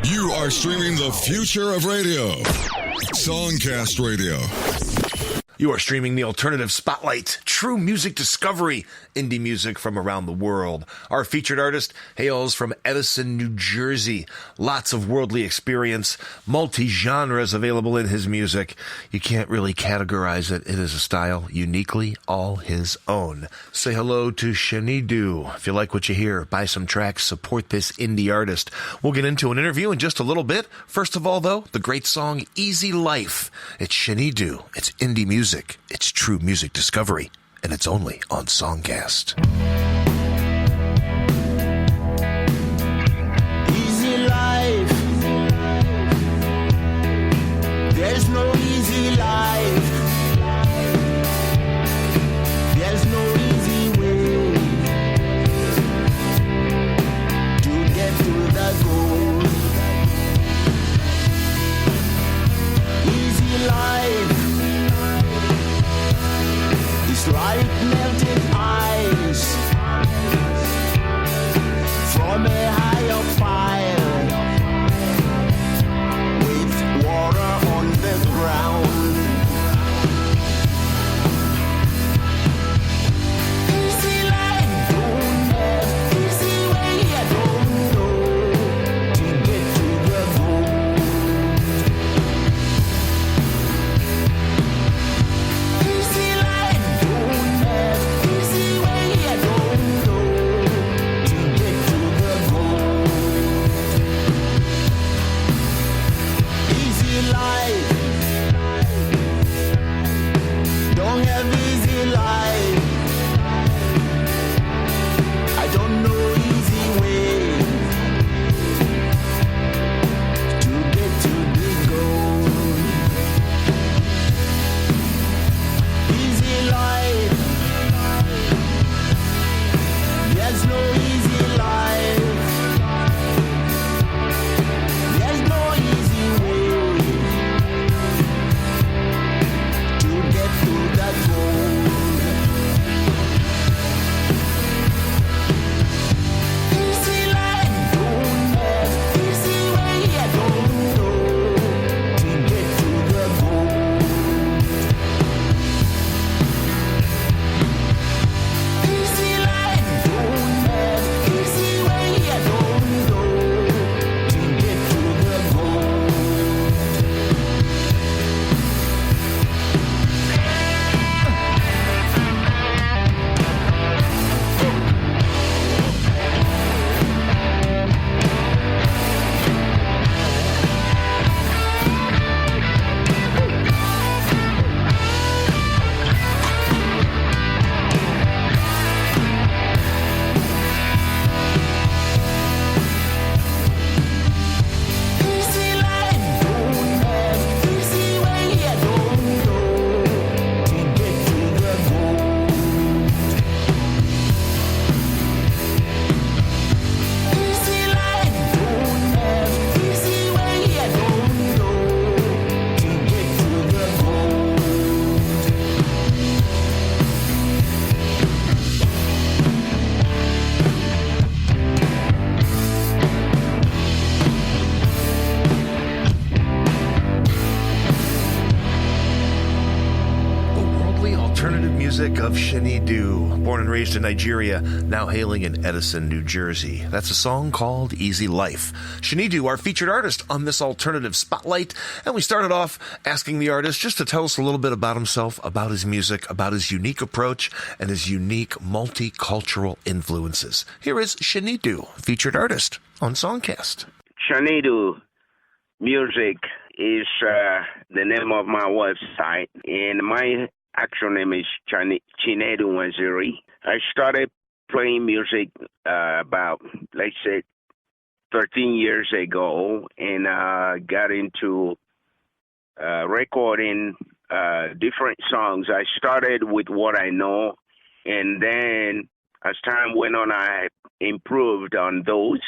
You are streaming the future of radio. SongCast Radio. You are streaming the alternative spotlight, true music discovery, indie music from around the world. Our featured artist hails from Edison, New Jersey. Lots of worldly experience, multi-genres available in his music. You can't really categorize it. It is a style uniquely all his own. Say hello to Chanidu. If you like what you hear, buy some tracks, support this indie artist. We'll get into an interview in just a little bit. First of all, though, the great song Easy Life. It's Chanidu. It's indie music. It's true music discovery, and it's only on SongCast. Easy life. There's no easy life. There's no easy way to get to the goal. Easy life. It's like melted ice from a higher fire with water on the ground. Easy life, don't have easy way, I don't know to get to the goal. Easy life, don't have easy way, I don't know to get to the goal. Easy life, don't have easy life. I don't know easy way to get to the goal. Easy life, there's no easy life. There's no easy way to get to that goal. Easy life, don't have easy way, I don't know to get to the goal. Easy life, don't have easy way, I don't know to get to the goal. Easy life, don't have easy way, I don't know to get to the goal. Easy life, don't have easy way, I don't know to get to the goal. The worldly alternative music of Chanidu, born and raised in Nigeria, now hailing in Edison, New Jersey. That's a song called Easy Life. Chanidu, our featured artist on this alternative spotlight, and we started off asking the artist just to tell us a little bit about himself, about his music, about his unique approach, and his unique multicultural influences. Here is Chanidu, featured artist on SongCast. Chanidu Music is the name of my website, and my actual name is Chanidu Waziri. I started playing music about, let's say, 13 years ago, and got into recording different songs. I started with what I know, and then as time went on, I improved on those,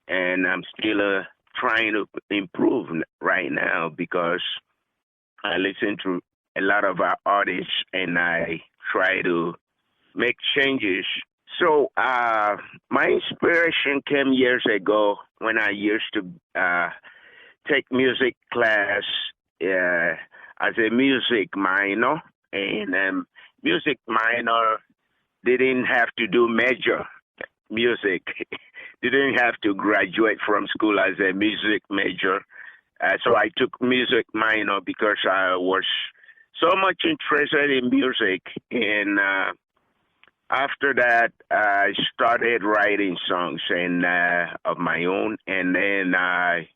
and I'm still trying to improve right now because I listen to a lot of our artists and I try to make changes So my inspiration came years ago when I used to take music class as a music minor, and music minor didn't have to do major music. Didn't have to graduate from school as a music major. So I took music minor because I was so much interested in music. And after that, I started writing songs and of my own. And then I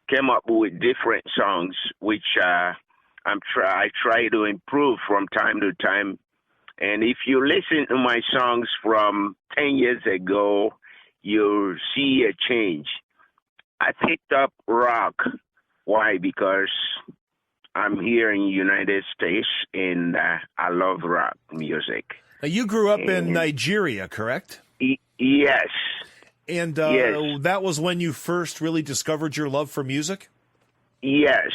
came up with different songs, which I try to improve from time to time. And if you listen to my songs from 10 years ago, you'll see a change. I picked up rock. Why? Because I'm here in the United States, and I love rock music. Now, you grew up in Nigeria, correct? Yes. And Yes. that was when you first really discovered your love for music? Yes.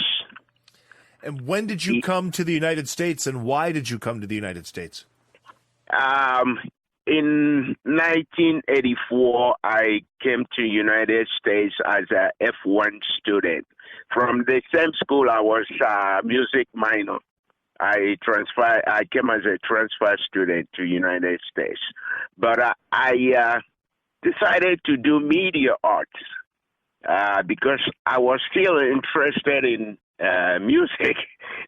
And when did you come to the United States, and why did you come to the United States? In 1984, I came to United States as a F1 student. From the same school, I was music minor. I came as a transfer student to United States. But I decided to do media arts because I was still interested in music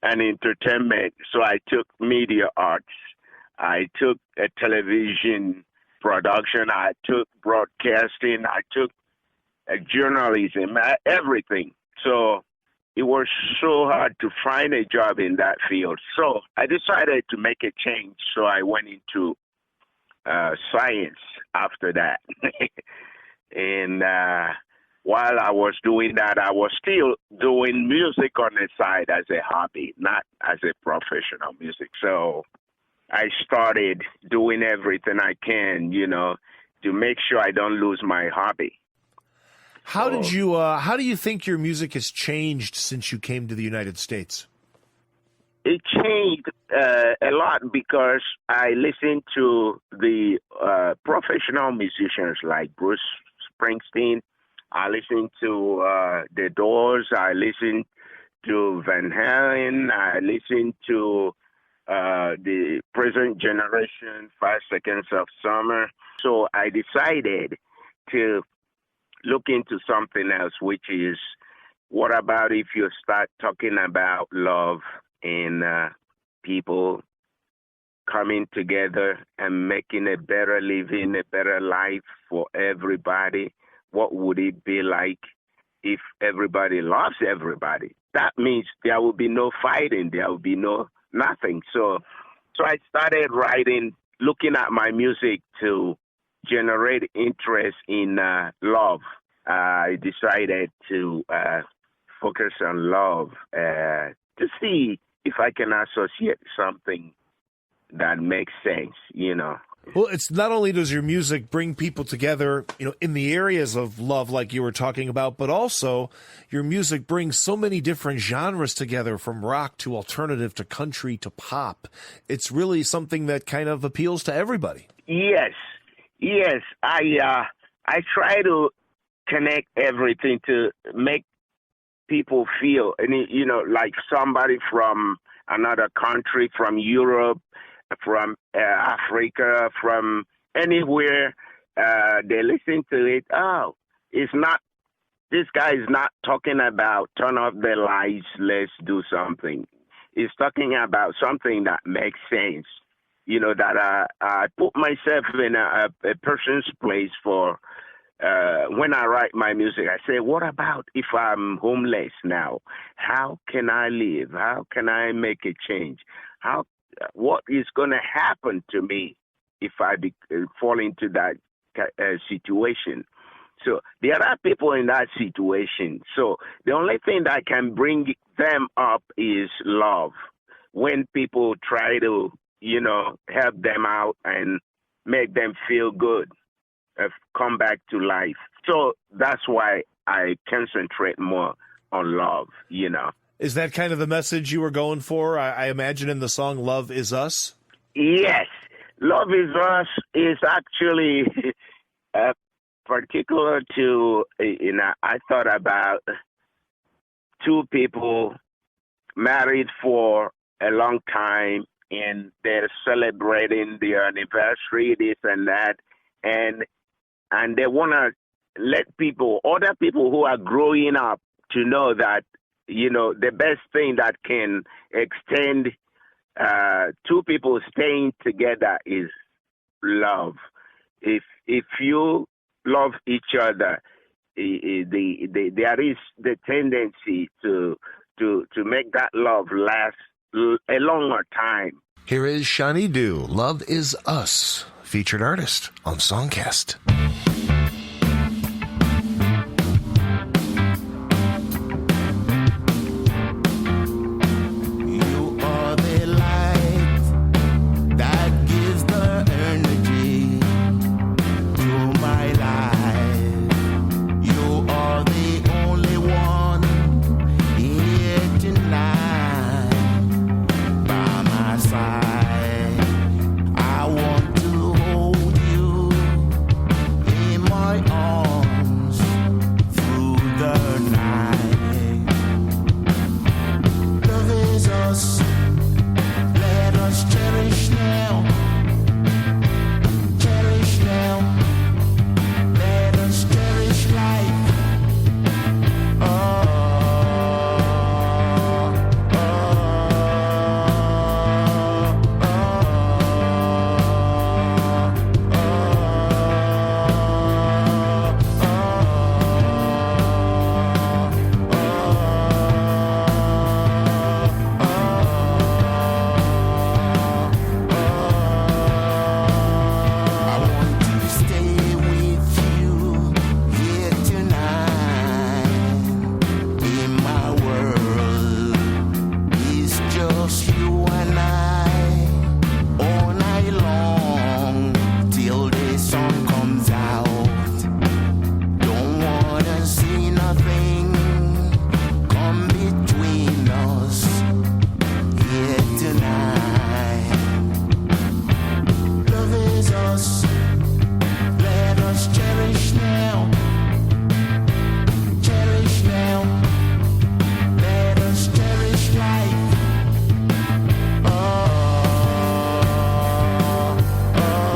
and entertainment. So I took media arts. I took a television production. I took broadcasting. I took journalism, everything. So it was so hard to find a job in that field. So I decided to make a change. So I went into science after that. And while I was doing that, I was still doing music on the side as a hobby, not as a professional music. So I started doing everything I can, to make sure I don't lose my hobby. How do you think your music has changed since you came to the United States? It changed a lot because I listened to the professional musicians like Bruce Springsteen. I listened to The Doors. I listened to Van Halen. I listened to the present generation, 5 Seconds of Summer. So I decided to look into something else, which is, what about if you start talking about love and people coming together and making a better living, a better life for everybody? What would it be like if everybody loves everybody? That means there will be no fighting. There will be nothing. So I started writing, looking at my music to generate interest in love. I decided to focus on love to see if I can associate something that makes sense, Well, it's not only does your music bring people together, in the areas of love like you were talking about, but also your music brings so many different genres together, from rock to alternative to country to pop. It's really something that kind of appeals to everybody. Yes. I try to connect everything to make people feel, like somebody from another country, from Europe, from Africa, from anywhere, they listen to it. Oh, this guy is not talking about turn off the lights, let's do something. He's talking about something that makes sense. That I put myself in a person's place for when I write my music. I say, what about if I'm homeless now? How can I live? How can I make a change? What is going to happen to me if I fall into that situation? So there are people in that situation. So the only thing that can bring them up is love. When people try to, help them out and make them feel good, come back to life. So that's why I concentrate more on love, Is that kind of the message you were going for? I imagine in the song Love Is Us? Yes. Love is Us is actually particular to, I thought about two people married for a long time and they're celebrating their anniversary, this and that, and they want to let other people who are growing up, to know that the best thing that can extend two people staying together is love. If you love each other, there is the tendency to make that love last a longer time. Here is Chanidu, Love Is Us, featured artist on SongCast. You are the light that gives the energy to my life. You are the only one here tonight by my side. I want to hold you in my arms through the night. Love is us. Let us cherish now. Cherish now. Let us cherish life. Oh, oh, I want to stay with you here tonight. In my world, it's just you and I all night long till the sun comes out. Don't wanna see nothing come between us here tonight. Love is us. Let us cherish now. Cherish now. Let us cherish life. Oh, oh,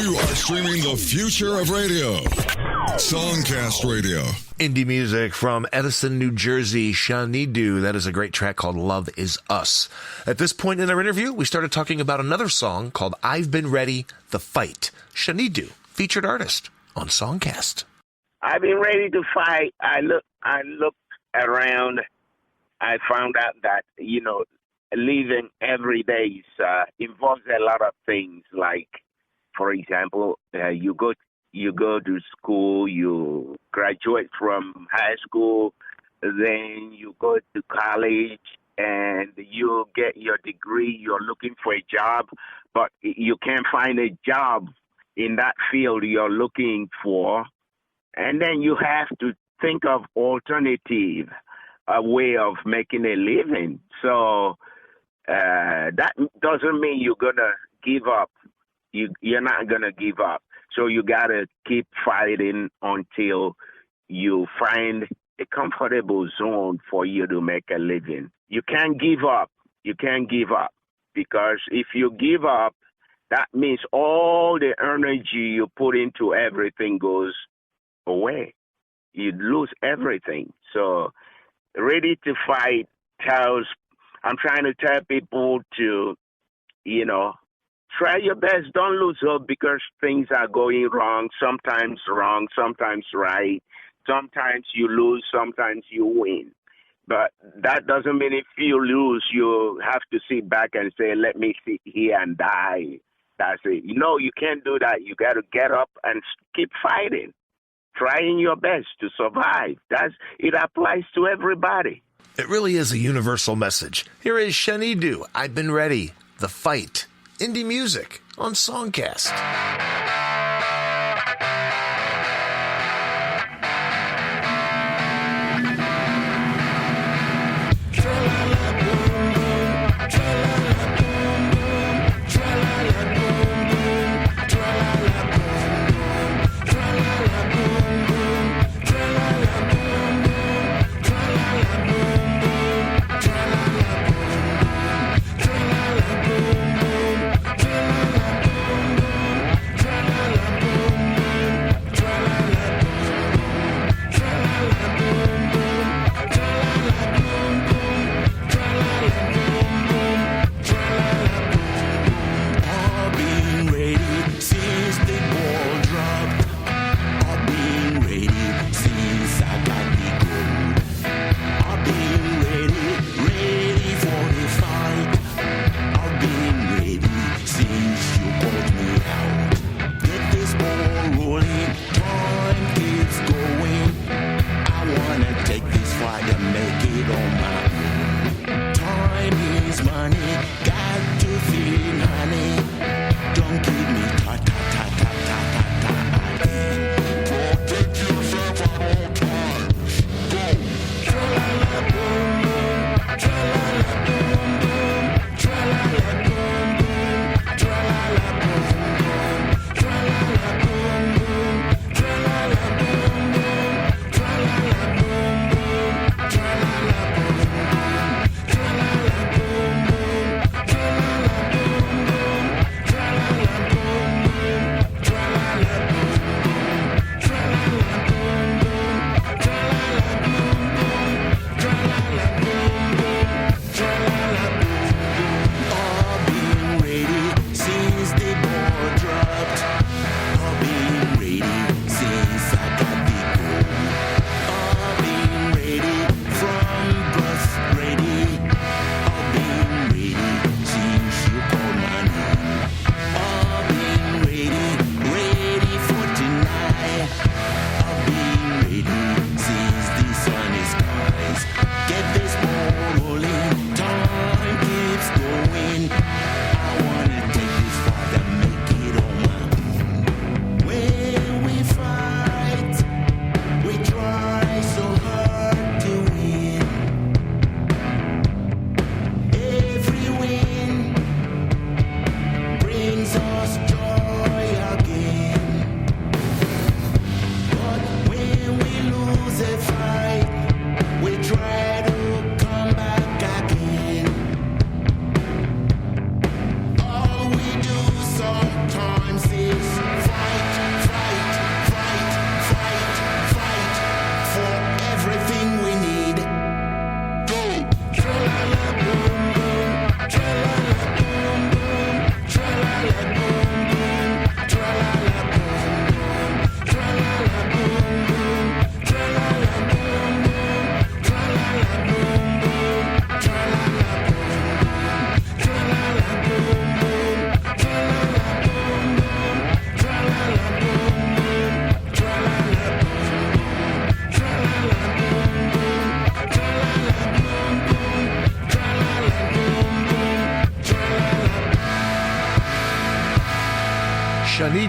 You are streaming the future of radio. Songcast Radio. Indie music from Edison, New Jersey, Chanidu. That is a great track called Love Is Us. At this point in our interview, we started talking about another song called I've Been Ready, The Fight. Chanidu, featured artist on SongCast. I've been ready to fight. I looked around. I found out that living every day involves a lot of things. Like, for example, you go to school, you graduate from high school, then you go to college, and you get your degree. You're looking for a job, but you can't find a job in that field you're looking for, and then you have to think of alternative way of making a living. So that doesn't mean you're gonna give up. You're not gonna give up. So you gotta keep fighting until you find a comfortable zone for you to make a living. You can't give up. You can't give up. because if you give up, that means all the energy you put into everything goes away. You lose everything. So, ready to fight I'm trying to tell people to, try your best. Don't lose hope because things are going wrong, sometimes right. Sometimes you lose, sometimes you win. But that doesn't mean if you lose, you have to sit back and say, let me sit here and die. That's it. You can't do that. You got to get up and keep fighting, trying your best to survive. It applies to everybody. It really is a universal message. Here is Chanidu, I've Been Ready, The Fight, indie music on SongCast.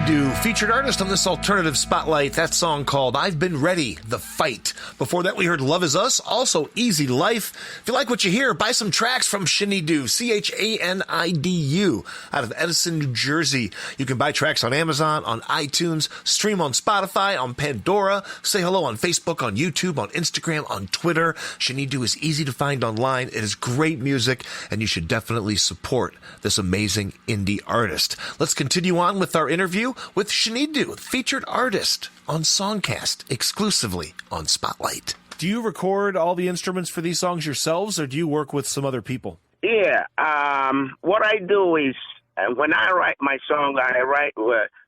Chanidu, featured artist on this alternative spotlight. That song called I've Been Ready, The Fight. Before that, we heard Love Is Us, also Easy Life. If you like what you hear, buy some tracks from Chanidu, Chanidu, out of Edison, New Jersey. You can buy tracks on Amazon, on iTunes, stream on Spotify, on Pandora, say hello on Facebook, on YouTube, on Instagram, on Twitter. Chanidu is easy to find online. It is great music, and you should definitely support this amazing indie artist. Let's continue on with our interview with Chanidu, featured artist on SongCast, exclusively on Spotlight. Do you record all the instruments for these songs yourselves, or do you work with some other people? Yeah. What I do is when I write my song, I write,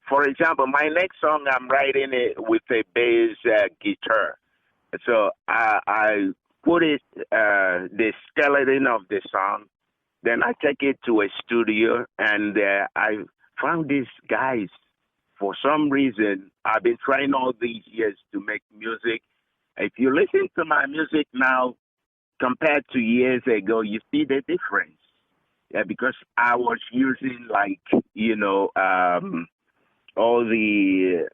for example, my next song, I'm writing it with a bass guitar. So I put it, the skeleton of the song, then I take it to a studio, and I found these guys. For some reason, I've been trying all these years to make music. If you listen to my music now compared to years ago, you see the difference. Yeah, because I was using all the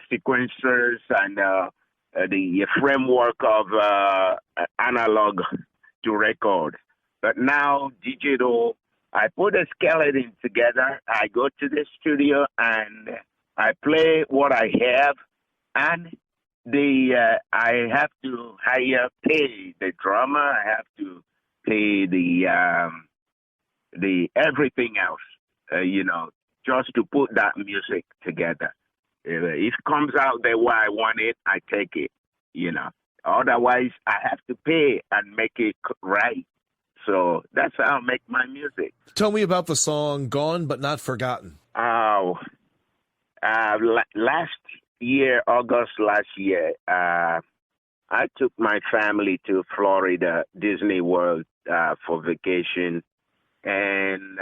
sequencers and the framework of analog to record. But now digital, I put a skeleton together. I go to the studio and I play what I have, and I have to pay the drummer. I have to pay the everything else, just to put that music together. If it comes out the way I want it, I take it, Otherwise, I have to pay and make it right. So that's how I make my music. Tell me about the song Gone But Not Forgotten. August last year, I took my family to Florida, Disney World, for vacation. And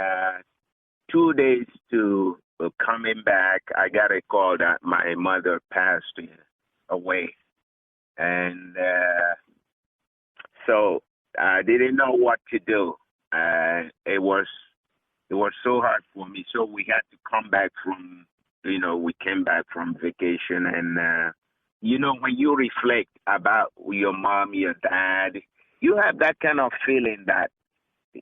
2 days to coming back, I got a call that my mother passed away. And so I didn't know what to do. It was so hard for me. So we had to come back we came back from vacation. And, when you reflect about your mom, your dad, you have that kind of feeling that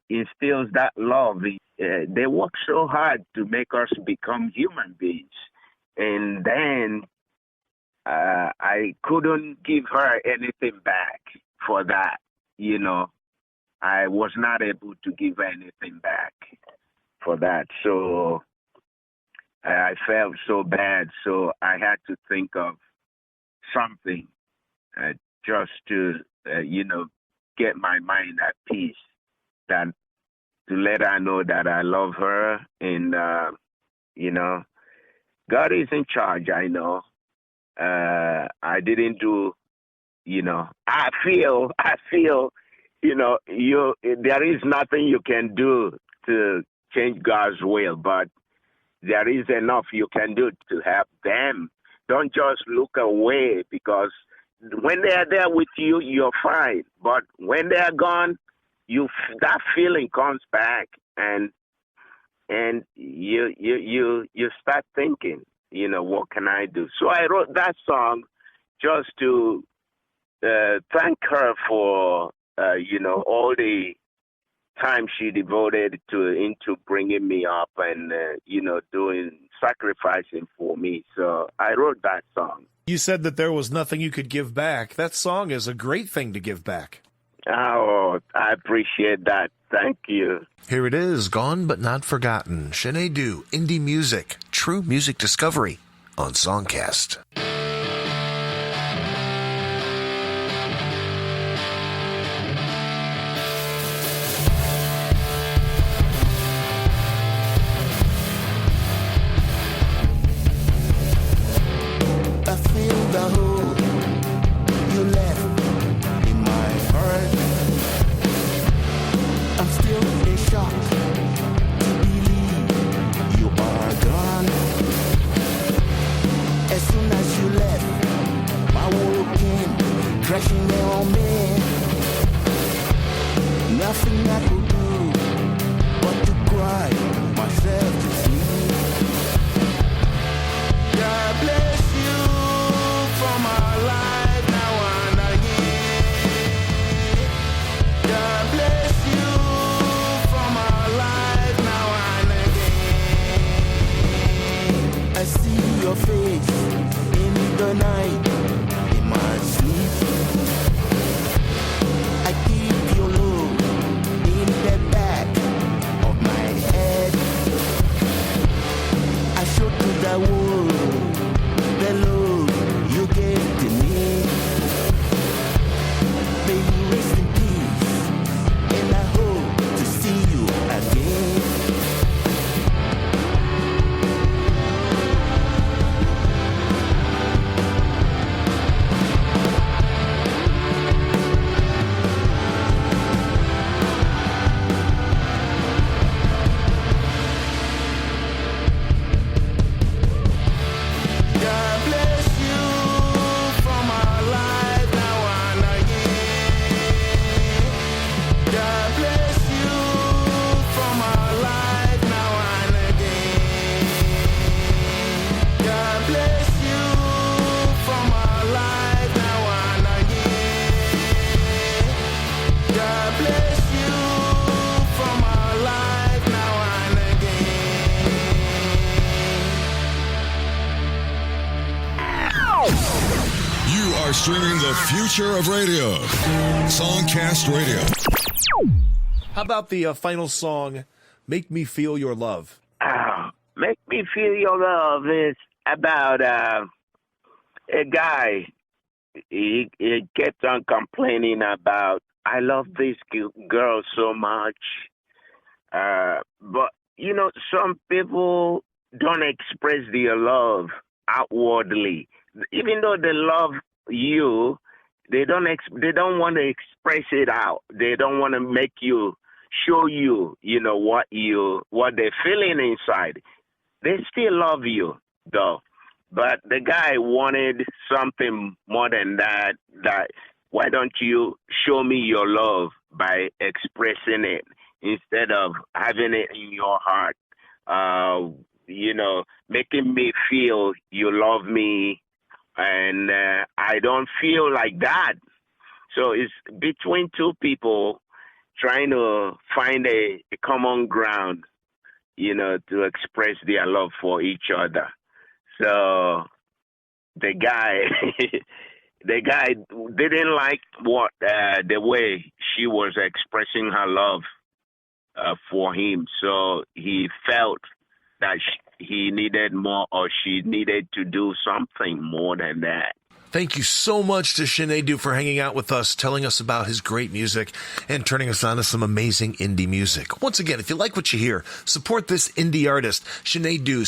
instills that love. They work so hard to make us become human beings. And then I couldn't give her anything back for that. I was not able to give her anything back for that. So I felt so bad. So I had to think of something just to, get my mind at peace, that to let her know that I love her. And, God is in charge, I know. I didn't do, I feel, there is nothing you can do to change God's will, but there is enough you can do to help them. Don't just look away, because when they are there with you, you're fine. But when they are gone, that feeling comes back, and you start thinking, what can I do? So I wrote that song just to thank her for all the time she devoted into bringing me up and sacrificing for me. So I wrote that song. You said that there was nothing you could give back. That song is a great thing to give back. Oh, I appreciate that. Thank you. Here it is, Gone But Not Forgotten. Chanidu, indie music, true music discovery on SongCast. I feel the hole you left in my heart. I'm still in shock to believe you are gone. As soon as you left, my world came crashing down on me. Nothing I could do but to cry myself to sleep. God bless you for my life now and again. God bless you for my life now and again. I see your face in the night, in my sleep. I keep your love in the back of my head. I show to the world the love you gave to me. May you rest in peace, and I hope to see you again. God bless you for my life now and again. God bless you for my life now and again. God bless you for my life now and again. God bless you for my life now and again. You are streaming the future of radio. Songcast Radio. How about the final song, Make Me Feel Your Love? Make Me Feel Your Love is about a guy. He kept on complaining about, I love this girl so much. But, you know, some people don't express their love outwardly. Even though they love you, they don't want to express it out. They don't want to make you show you, you know, what they're feeling inside. They still love you though. But the guy wanted something more than that. That why don't you show me your love by expressing it instead of having it in your heart? You know, making me feel you love me. And I don't feel like that. So it's between two people trying to find a common ground, you know, to express their love for each other. So the guy didn't like the way she was expressing her love for him. So he felt that he needed more, or she needed to do something more than that. Thank you so much to Chanidu for hanging out with us, telling us about his great music, and turning us on to some amazing indie music. Once again, if you like what you hear, support this indie artist, Chanidu,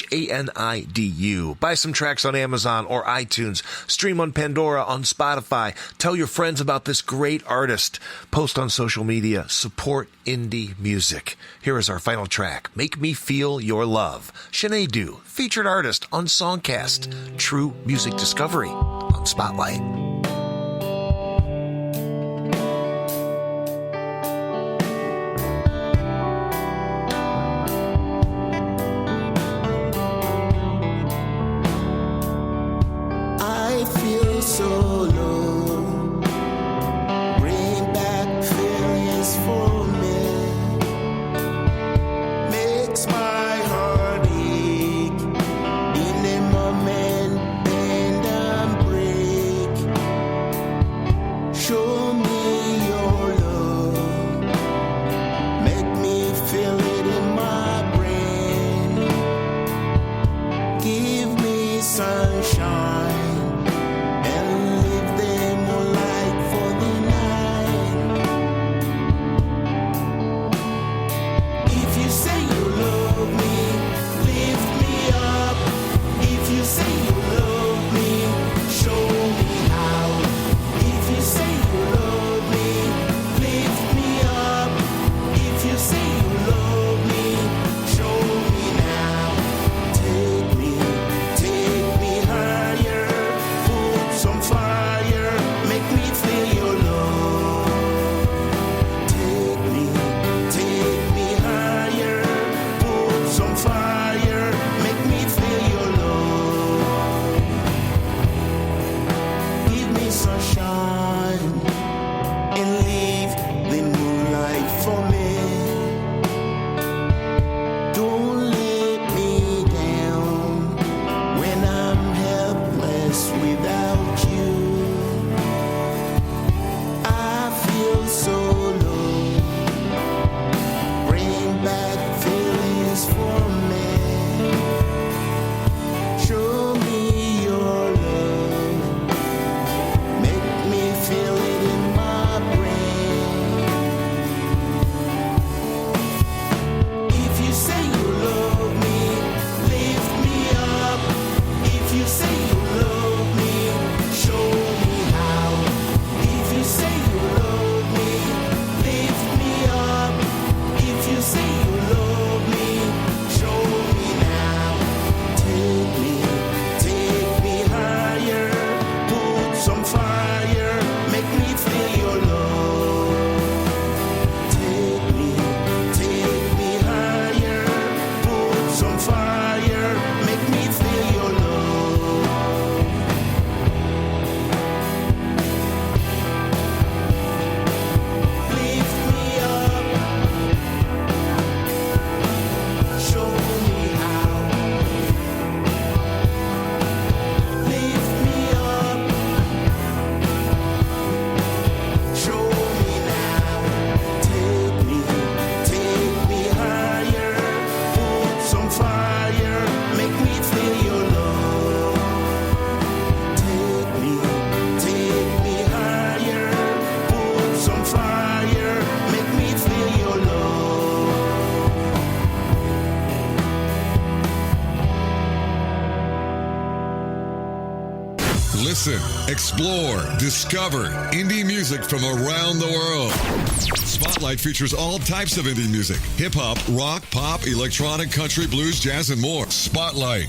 Chanidu. Buy some tracks on Amazon or iTunes. Stream on Pandora, on Spotify. Tell your friends about this great artist. Post on social media. Support indie music. Here is our final track, Make Me Feel Your Love. Chanidu, featured artist on SongCast. True music discovery on Spotlight. I feel so low. Bring back feelings for me. Makes my heart ache in a moment and break. sunshine and leave the moonlight for me. Don't let me down when I'm helpless without you. I feel so low. Bring back feelings for me. Show me your love. Make me feel it in my brain. If you say you love me, lift me up. If you say you love me, show me how. If you say you love me, lift me up. If you say you love me, show me now. Take me higher. Put some fire, make me feel your love. Take me higher. Put some fire, make me feel your love. Lift me up. Show me how. Lift me up. Show me now. Take me higher. Put some fire. Make me feel your love. Take me higher. Put some fire. Make me feel your love. Listen, explore, discover indie music from around the world. Spotlight features all types of indie music: hip-hop, rock, pop, electronic, country, blues, jazz, and more. Spotlight.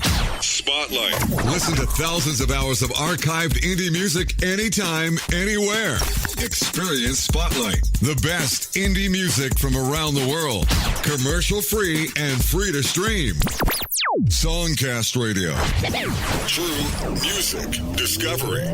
Listen to thousands of hours of archived indie music anytime, anywhere. Experience Spotlight, the best indie music from around the world. Commercial-free and free to stream. SongCast Radio. True music discovery.